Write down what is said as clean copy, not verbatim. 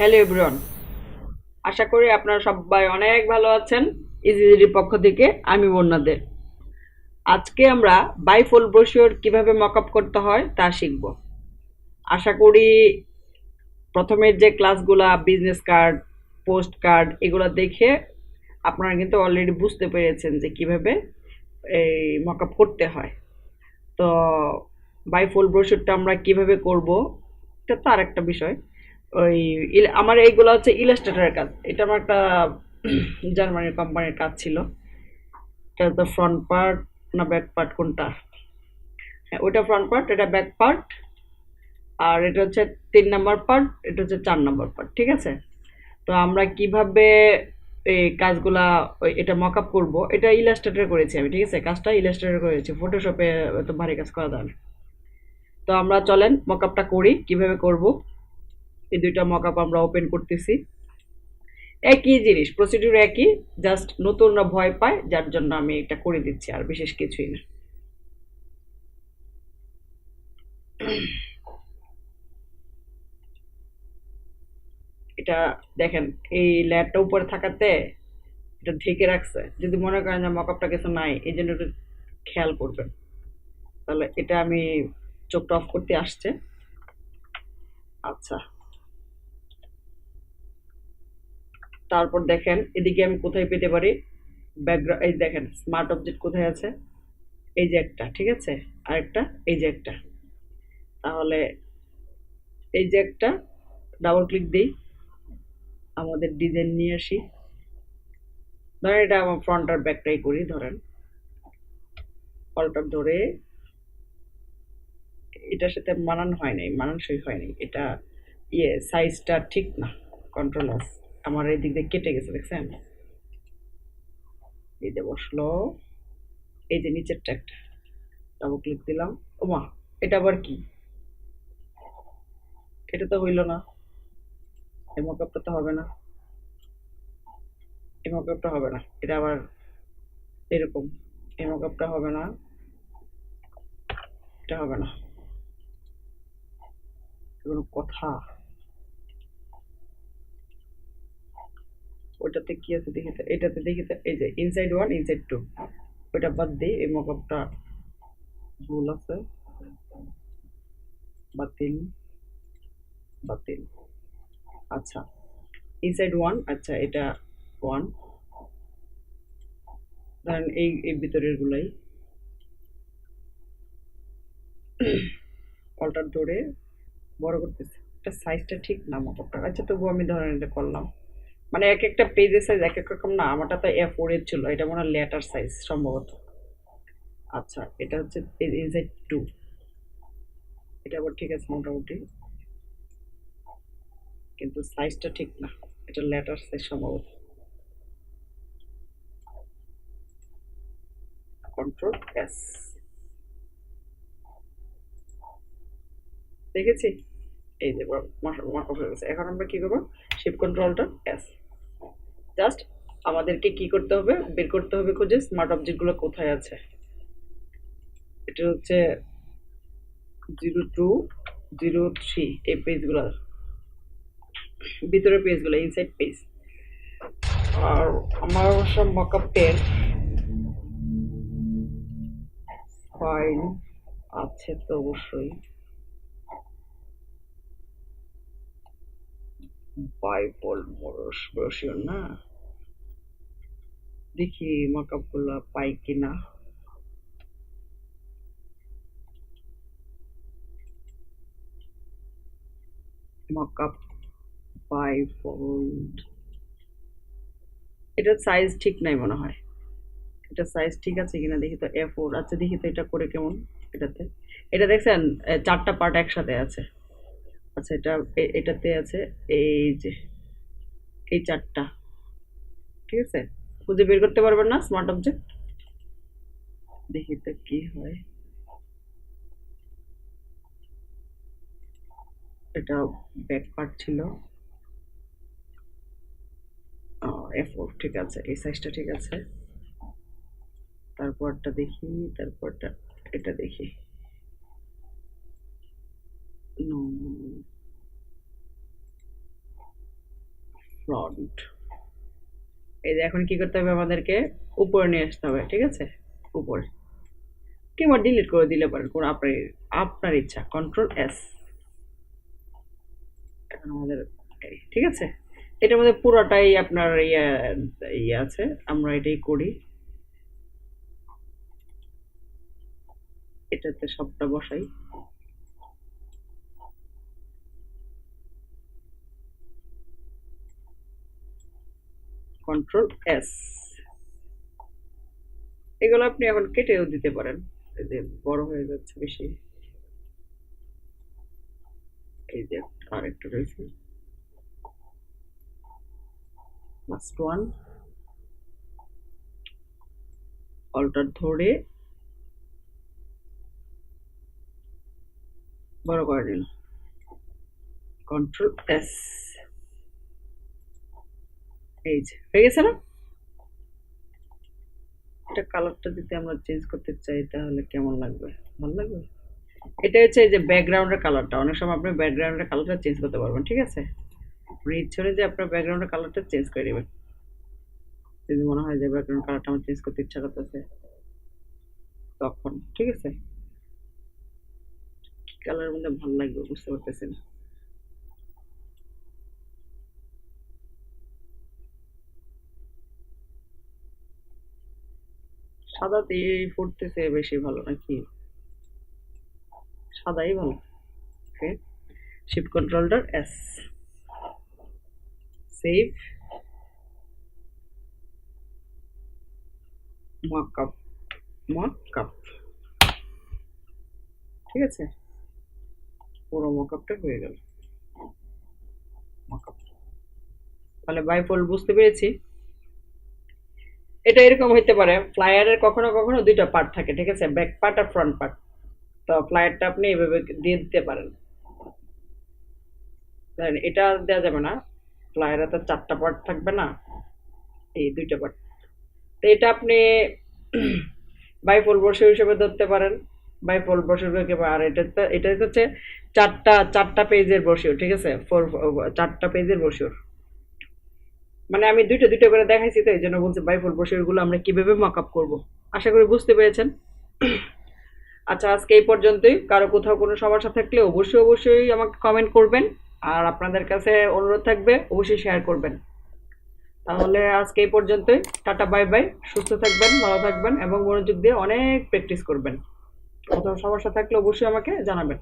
Hello everyone, আশা করি আপনারা সবাই অনেক ভালো আছেন। ইজিজির পক্ষ থেকে আমি বন্যাদের। আজকে আমরা বাইফোল্ড ব্রোশিওর কিভাবে মকআপ করতে হয় তা শিখব। আশা করি প্রথমের যে ক্লাসগুলা বিজনেস কার্ড, পোস্ট কার্ড এগুলো দেখে আপনারা কিন্তু অলরেডি বুঝতে পেরেছেন যে কিভাবে এই মকআপ করতে হয়। তো বাইফোল্ড ব্রোশিওরটা আমরা কিভাবে করব এটা তো আরেকটা বিষয়। ওই আমার এইগুলো হচ্ছে ইলাস্ট্রেটরের কাজ। এটা আমার একটা জার্মানির কোম্পানির কাজ ছিল। এটা তো ফ্রন্ট পার্ট না ব্যাক পার্ট কোনটা? হ্যাঁ, ওইটা ফ্রন্ট পার্ট, এটা ব্যাক পার্ট, আর এটা হচ্ছে ৩ নাম্বার পার্ট, এটা হচ্ছে ৪ নাম্বার পার্ট। ঠিক আছে? তো আমরা কিভাবে এই কাজগুলা এটা মকআপ করব, এটা ইলাস্ট্রেটর করেছি আমি। ঠিক আছে? কাজটা ইলাস্ট্রেটর করেছি। ফটোশপে এত ভারী কাজ করা যায় না। তো আমরা চলেন মকআপটা করি। কিভাবে করব? এই দুইটা মকআপ আমরা ওপেন করতেছি। একই জিনিস, প্রসিডিউর একই, জাস্ট নতুনরা ভয় পায় যার জন্য আমি এটা করে দিচ্ছি, আর বিশেষ কিছুই না। এটা দেখেন, এই লেয়ারটা উপরে থাকাতে এটা ঢেকে রাখছে। যদি মনে করেন যে মকআপটা কিছু নাই, এই জন্য একটু খেয়াল করবেন। তাহলে এটা আমি চোখটা অফ করতে আসছে। আচ্ছা, তারপর দেখেন এদিকে আমি কোথায় পেতে পারি ব্যাকগ্রাউন্ড। এই দেখেন স্মার্ট অবজেক্ট কোথায় আছে, এই যে একটা। ঠিক আছে? আরেকটা এই যে একটা। তাহলে এই যে একটা, ডাবল ক্লিক দিই, আমাদের ডিজাইন নিয়ে আসি। ধরেন এটা আমার ফ্রন্ট আর ব্যাকটাই করি। ধরেন অল্টার ধরে, এটার সাথে মানান হয় নাই, মানানসই হয় নাই। এটা সাইজটা ঠিক না। কন্ট্রোল আস, আমার এই দিক দিয়ে কেটে গেছে, দেখছেন? এই যে বসলো, এই যে নিচেরটা একটা, ডাবল ক্লিক দিলাম। ওমা, এটা আবার কি? এটা তো হইল না। এই মকআপটা তো হবে না, এই মকআপটা হবে না। এটা আবার এরকম, এই মকআপটা হবে না, এটা হবে না। কোনো কথা? ওইটাতে কি আছে দেখি তো, এটাতে দেখি তো, এই যে ইনসাইড ওয়ান ইনসাইড টু, ওইটা বাদ দিই। এই মকআপটা ভুল আছে, বাতিল, বাতিল। আচ্ছা, ইনসাইড ওয়ান, আচ্ছা এটা ওয়ান। ধরেন এই ভিতরের গুলাই অল্টার ধরে বড় করতেছে। এটা সাইজটা ঠিক না মকআপটা। আচ্ছা, তবু আমি ধরেন এটা করলাম। মানে এক একটা পেজের সাইজ এক এক রকম না। আমারটা তো A4 এর ছিল, এটা মনে হয় লেটার সাইজ সম্ভবত। আচ্ছা, এটা হচ্ছে ইনসাইড টু, এটা আবার ঠিক আছে মোটামুটি, কিন্তু সাইজটা ঠিক না। এটা লেটার সাইজ সম্ভবত। কন্ট্রোল এস, দেখেছি? এই যে মার্ক হয়ে গেছে। এখন আমরা কি করবো? Shift কন্ট্রোলটা S. জাস্ট আমাদেরকে কি করতে হবে, বের করতে হবে খুঁজে স্মার্ট অবজেক্টগুলো কোথায় আছে। এটা হচ্ছে 0203, এই পেজগুলো, ভিতরের পেজগুলো, ইনসাইড পেজ। আর আমার অবশ্য মকআপের ফাইল আছে তো অবশ্যই। বাইফোল্ড ব্রোশিওর না, দেখি মকআপ গুলো পাই কিনা। মকআপ বাইফোল্ড, এটার সাইজ ঠিক নাই মনে হয়। এটা সাইজ ঠিক আছে কিনা দেখি তো। A4, আচ্ছা দেখি তো এটা করে কেমন। এটাতে, এটা দেখছেন চারটা পার্ট একসাথে আছে। আচ্ছা, এটা এটাতে আছে এই যে এই চারটা। ঠিক আছে? খুঁজে বের করতে পারবেন না স্মার্ট অবজেক্ট? দেখি তো কি হয়। এটা ব্যাক পার্ট ছিল। A4 ঠিক আছে, এই সাইজটা ঠিক আছে। তারপরটা দেখি, তারপরটা এটা দেখি। No, front. এই যে এখন কি করতে হবে, আমাদেরকে উপরে নিয়ে আসতে হবে, ঠিক আছে, উপরে, কিংবা ডিলিট করে দিলে পারেন, কোনো আপনার আপনার ইচ্ছা, কন্ট্রোল S। এখন আমাদের ঠিক আছে, এটার মধ্যে পুরোটাই আপনার ইয়ে আছে, আমরা এটাই করি, এটাতে সবটা বসাই। Control S। এগুলো আপনি এখন কেটেও দিতে পারেন, এই যে বড় হয়ে যাচ্ছে বেশি, এই যে আরেকটা রয়েছে, লাস্ট ওয়ান, অল্টার ধরে বড় করে দিন, কন্ট্রোল S। এই যে হয়ে গেছে না? এটা কালারটা যদি আমরা চেঞ্জ করতে চাই তাহলে কেমন লাগবে, ভালো লাগবে? এটা হচ্ছে এই যে ব্যাকগ্রাউন্ডের কালারটা, অনেক সময় আপনি ব্যাকগ্রাউন্ডের কালারটা চেঞ্জ করতে পারবেন, ঠিক আছে, আপনি ইচ্ছে হলে যে আপনার ব্যাকগ্রাউন্ডের কালারটা চেঞ্জ করে নেবেন, যদি মনে হয় যে ব্যাকগ্রাউন্ড কালারটা আমার চেঞ্জ করতে ইচ্ছা করতেছে তখন, ঠিক আছে, কি কালারের মধ্যে ভালো লাগবে বুঝতে পারতেছি না। সাদাতে ফুটতেছে বেশি ভালো নাকি, সাদাই ভালো। Okay, shift controller S, save, mockup, mockup, ঠিক আছে, পুরো মকআপটা হয়ে গেল, মকআপ। তাহলে বাইফোল্ড বুঝতে পেরেছি, এটা এরকম হইতে পারে, ফ্লায়ারের কখনো কখনো দুইটা পার্ট থাকে, ঠিক আছে, ব্যাক পার্ট আর ফ্রন্ট পার্ট, তো ফ্লায়ারটা আপনি এইভাবে দিয়ে দিতে পারেন, এটা দেওয়া যাবে না, ফ্লায়ারে তো চারটা পার্ট থাকবে না, এই দুইটা পার্ট, তো এটা আপনি বাইফোল্ড ব্রোশিওর হিসেবে ধরতে পারেন, বাইফোল্ড ব্রোশিওর, আর এটা হচ্ছে চারটা পেজের ব্রোশিওর, ঠিক আছে, চারটা পেজের ব্রোশিওর, মানে আমি দুইটা দুইটা করে দেখাইছি, তো এই জন্য বলছি বাইফোল্ড ব্রোশিওর গুলো আমরা কিভাবে মকআপ করব। আশা করি বুঝতে পেরেছেন। আচ্ছা, আজকে এই পর্যন্তই, কারো কোথাও কোনো সমস্যা থাকলে অবশ্যই অবশ্যই আমাকে কমেন্ট করবেন, আর আপনাদের কাছে অনুরোধ থাকবে অবশ্যই শেয়ার করবেন। তাহলে আজকে এই পর্যন্তই, টাটা, বাই বাই, সুস্থ থাকবেন, ভালো থাকবেন এবং মনোযোগ দিয়ে অনেক প্র্যাকটিস করবেন। কোথাও সমস্যা থাকলে অবশ্যই আমাকে জানাবেন।